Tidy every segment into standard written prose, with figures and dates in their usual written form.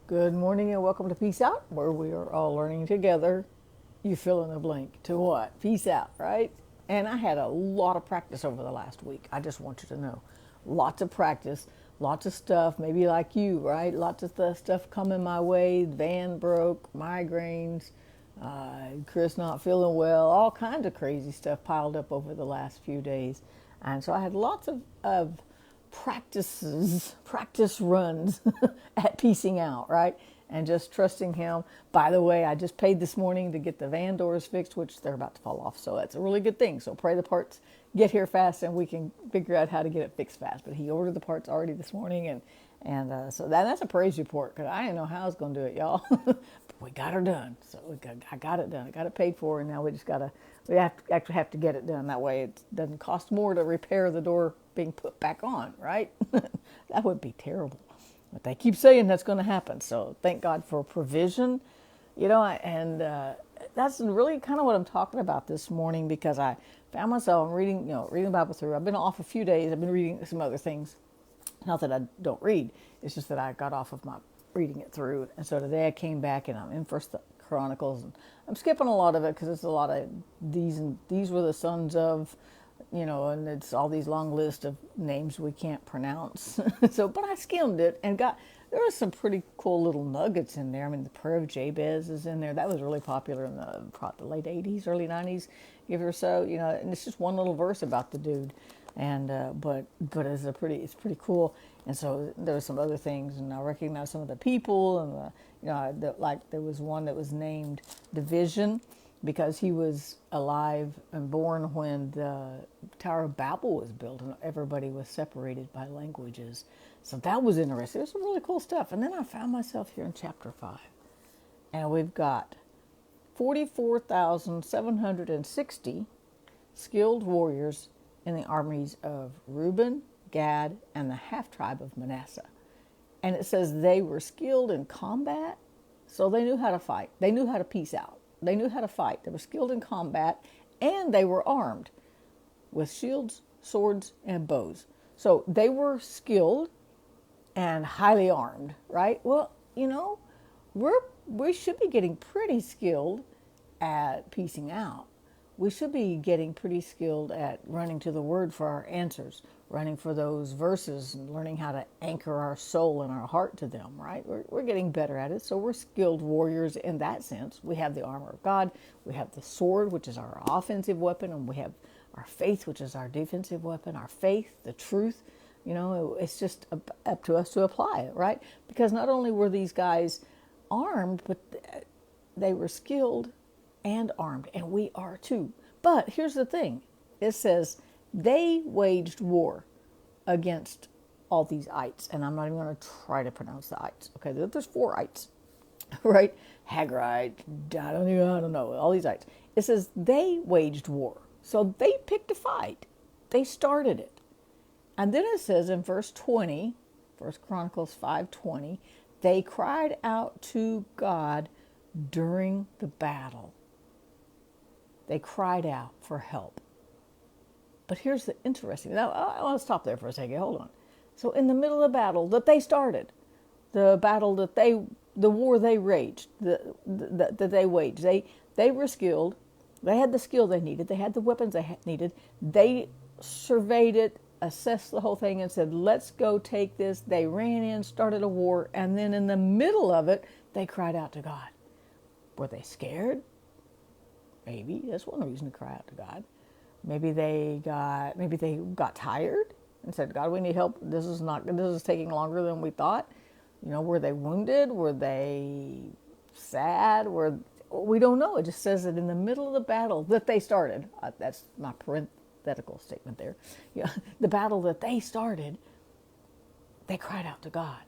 Good morning and welcome to Peace Out, where we are all learning together. You fill in the blank to what? Peace out, right? And I had a lot of practice over the last week. I just want you to know. Lots of practice, lots of stuff, maybe like you, right? Lots of stuff coming my way. Van broke, migraines, Chris not feeling well, all kinds of crazy stuff piled up over the last few days. And so I had lots of practice runs at piecing out, right? And just trusting him. By the way, I just paid this morning to get the van doors fixed, which they're about to fall off. So that's a really good thing. So pray the parts get here fast and we can figure out how to get it fixed fast. But he ordered the parts already this morning, and so that's a praise report because I didn't know how I was going to do it, y'all. But we got her done. So I got it done. I got it paid for, and now we actually have to get it done. That way it doesn't cost more to repair the door being put back on, right? That would be terrible. But they keep saying that's going to happen. So thank God for provision, and that's really kind of what I'm talking about this morning because I found myself reading the Bible through. I've been off a few days. I've been reading some other things. Not that I don't read. It's just that I got off of my reading it through. And so today I came back and I'm in First Chronicles. And I'm skipping a lot of it because it's a lot of these and these were the sons of, and it's all these long list of names we can't pronounce. But I skimmed it and there was some pretty cool little nuggets in there. I mean, the prayer of Jabez is in there. That was really popular in the late 80s, early 90s, give or so, and it's just one little verse about the dude. And but it's pretty cool. And so there were some other things, and I recognize some of the people, and there was one that was named Division because he was alive and born when the Tower of Babel was built, and everybody was separated by languages. So that was interesting. There's some really cool stuff. And then I found myself here in chapter 5, and we've got 44,760 skilled warriors in the armies of Reuben, Gad, and the half-tribe of Manasseh. And it says they were skilled in combat, so they knew how to fight. They knew how to peace out. They knew how to fight. They were skilled in combat, and they were armed with shields, swords, and bows. So they were skilled and highly armed, right? Well, we should be getting pretty skilled at piecing out. We should be getting pretty skilled at running to the Word for our answers, running for those verses and learning how to anchor our soul and our heart to them, right? We're getting better at it. So we're skilled warriors in that sense. We have the armor of God. We have the sword, which is our offensive weapon, and we have our faith, which is our defensive weapon, our faith, the truth. It's just up to us to apply it, right? Because not only were these guys armed, but they were skilled and armed, and we are too. But here's the thing. It says they waged war against all these ites, and I'm not even going to try to pronounce the ites. Okay, there's 4 ites, right? Hagarite, I don't know, all these ites. It says they waged war. So they picked a fight. They started it. And then it says in verse 20, 1 Chronicles 5:20, they cried out to God during the battle. They cried out for help. But here's the interesting. Now, I want to stop there for a second. Hold on. So in the middle of the battle that they started, the war they waged, that they waged, they were skilled. They had the skill they needed. They had the weapons they needed. They surveyed it, assessed the whole thing, and said, let's go take this. They ran in, started a war, and then in the middle of it, they cried out to God. Were they scared? Maybe. That's one reason to cry out to God. Maybe they got tired and said, God, we need help. This is taking longer than we thought. Were they wounded? Were they sad? We don't know. It just says that in the middle of the battle that they started. That's my parenthetical statement there. Yeah, the battle that they started, they cried out to God.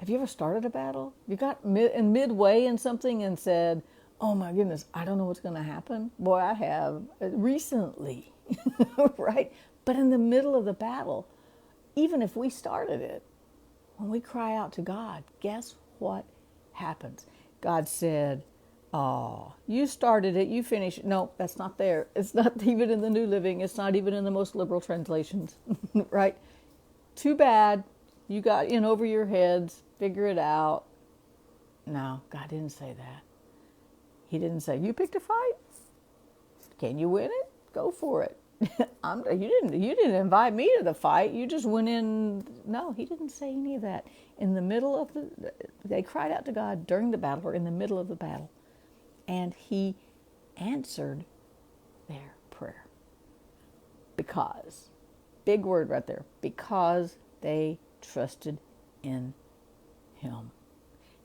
Have you ever started a battle? You got midway in something and said, oh my goodness, I don't know what's going to happen. Boy, I have recently, right? But in the middle of the battle, even if we started it, when we cry out to God, guess what happens? God said, oh, you started it, you finished it. No, that's not there. It's not even in the New Living. It's not even in the most liberal translations, right? Too bad. You got in over your heads. Figure it out. No, God didn't say that. He didn't say, you picked a fight. Can you win it? Go for it. You didn't invite me to the fight. You just went in. No, he didn't say any of that. In the middle of they cried out to God during the battle or in the middle of the battle. And he answered their prayer. Because, big word right there, because they trusted in him.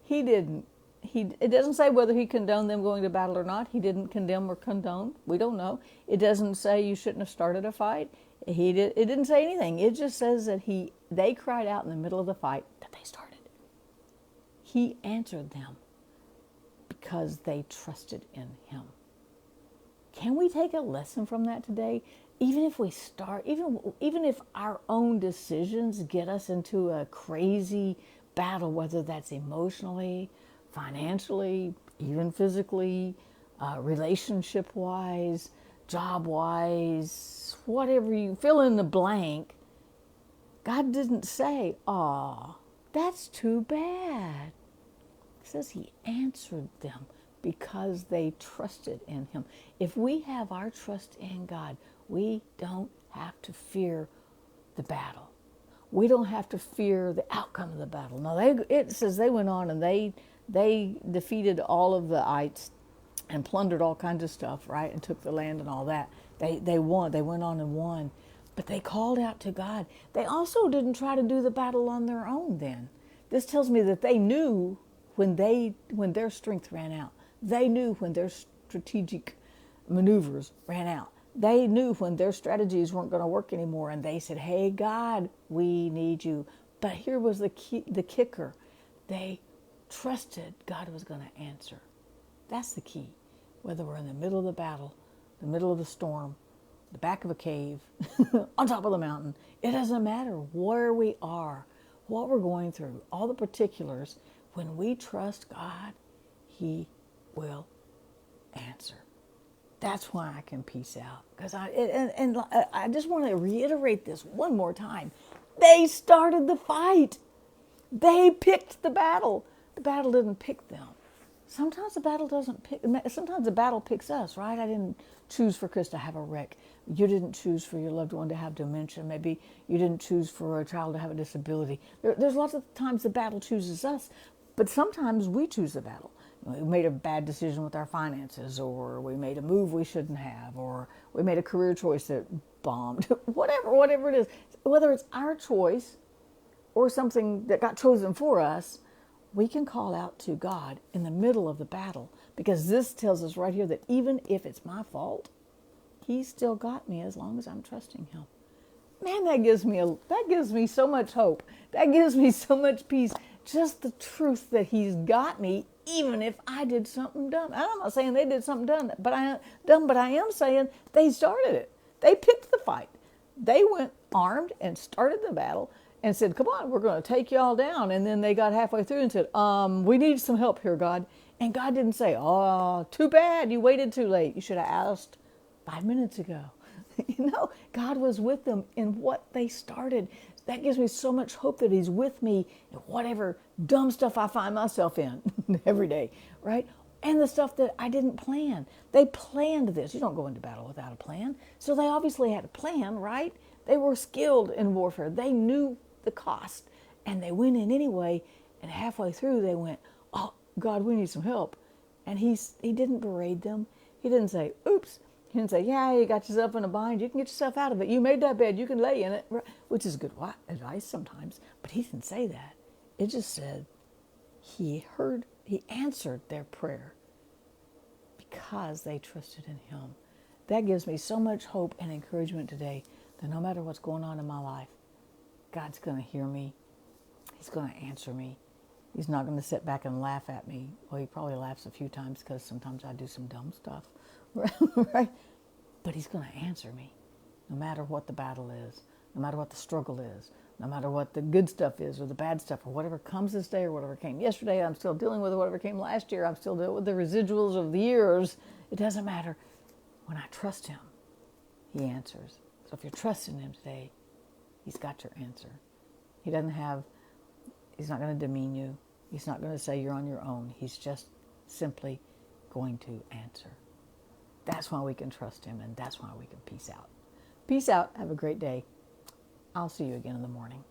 It doesn't say whether he condoned them going to battle or not. He didn't condemn or condone. We don't know. It doesn't say you shouldn't have started a fight. It didn't say anything. It just says that they cried out in the middle of the fight that they started. He answered them because they trusted in him. Can we take a lesson from that today? Even if we start, even if our own decisions get us into a crazy battle, whether that's emotionally, financially, even physically, relationship-wise, job-wise, whatever you fill in the blank, God didn't say, "Aw, that's too bad." He says he answered them because they trusted in him. If we have our trust in God, we don't have to fear the battle. We don't have to fear the outcome of the battle. No, it says they went on and they defeated all of the ites and plundered all kinds of stuff, right? And took the land and all that. They won. They went on and won. But they called out to God. They also didn't try to do the battle on their own then. This tells me that they knew when their strength ran out. They knew when their strategic maneuvers ran out. They knew when their strategies weren't going to work anymore, and they said, "Hey, God, we need you." But here was the kicker. They trusted God was going to answer. That's the key. Whether we're in the middle of the battle, the middle of the storm, the back of a cave, on top of the mountain, it doesn't matter where we are, what we're going through, all the particulars. When we trust God, he will answer. That's why I can peace out. Because I just want to reiterate this one more time. They started the fight. They picked the battle. The battle didn't pick them. Sometimes the battle doesn't pick. Sometimes the battle picks us, right? I didn't choose for Chris to have a wreck. You didn't choose for your loved one to have dementia. Maybe you didn't choose for a child to have a disability. There's lots of times the battle chooses us, but sometimes we choose the battle. We made a bad decision with our finances, or we made a move we shouldn't have, or we made a career choice that bombed. whatever it is, whether it's our choice or something that got chosen for us, we can call out to God in the middle of the battle, because this tells us right here that even if it's my fault, he's still got me as long as I'm trusting him. Man, that gives me so much hope. That gives me so much peace. Just the truth that he's got me, even if I did something dumb. I'm not saying they did something dumb, but I am saying they started it. They picked the fight. They went armed and started the battle and said, "Come on, we're going to take y'all down." And then they got halfway through and said, "We need some help here, God." And God didn't say, "Oh, too bad, you waited too late. You should have asked 5 minutes ago." God was with them in what they started. That gives me so much hope that he's with me in whatever dumb stuff I find myself in every day, right? And the stuff that I didn't plan. They planned this. You don't go into battle without a plan. So they obviously had a plan, right? They were skilled in warfare. They knew the cost. And they went in anyway. And halfway through they went, "Oh, God, we need some help." And he didn't berate them. He didn't say, "Oops." He didn't say, "Yeah, you got yourself in a bind. You can get yourself out of it. You made that bed. You can lay in it," which is good advice sometimes. But he didn't say that. It just said he answered their prayer because they trusted in him. That gives me so much hope and encouragement today that no matter what's going on in my life, God's going to hear me. He's going to answer me. He's not going to sit back and laugh at me. Well, he probably laughs a few times because sometimes I do some dumb stuff. Right? But he's going to answer me no matter what the battle is, no matter what the struggle is, no matter what the good stuff is or the bad stuff or whatever comes this day or whatever came yesterday. I'm still dealing with whatever came last year. I'm still dealing with the residuals of the years. It doesn't matter. When I trust him, he answers. So if you're trusting him today, he's got your answer. He doesn't have He's not going to demean you. He's not going to say you're on your own. He's just simply going to answer. That's why we can trust him, and that's why we can peace out. Peace out. Have a great day. I'll see you again in the morning.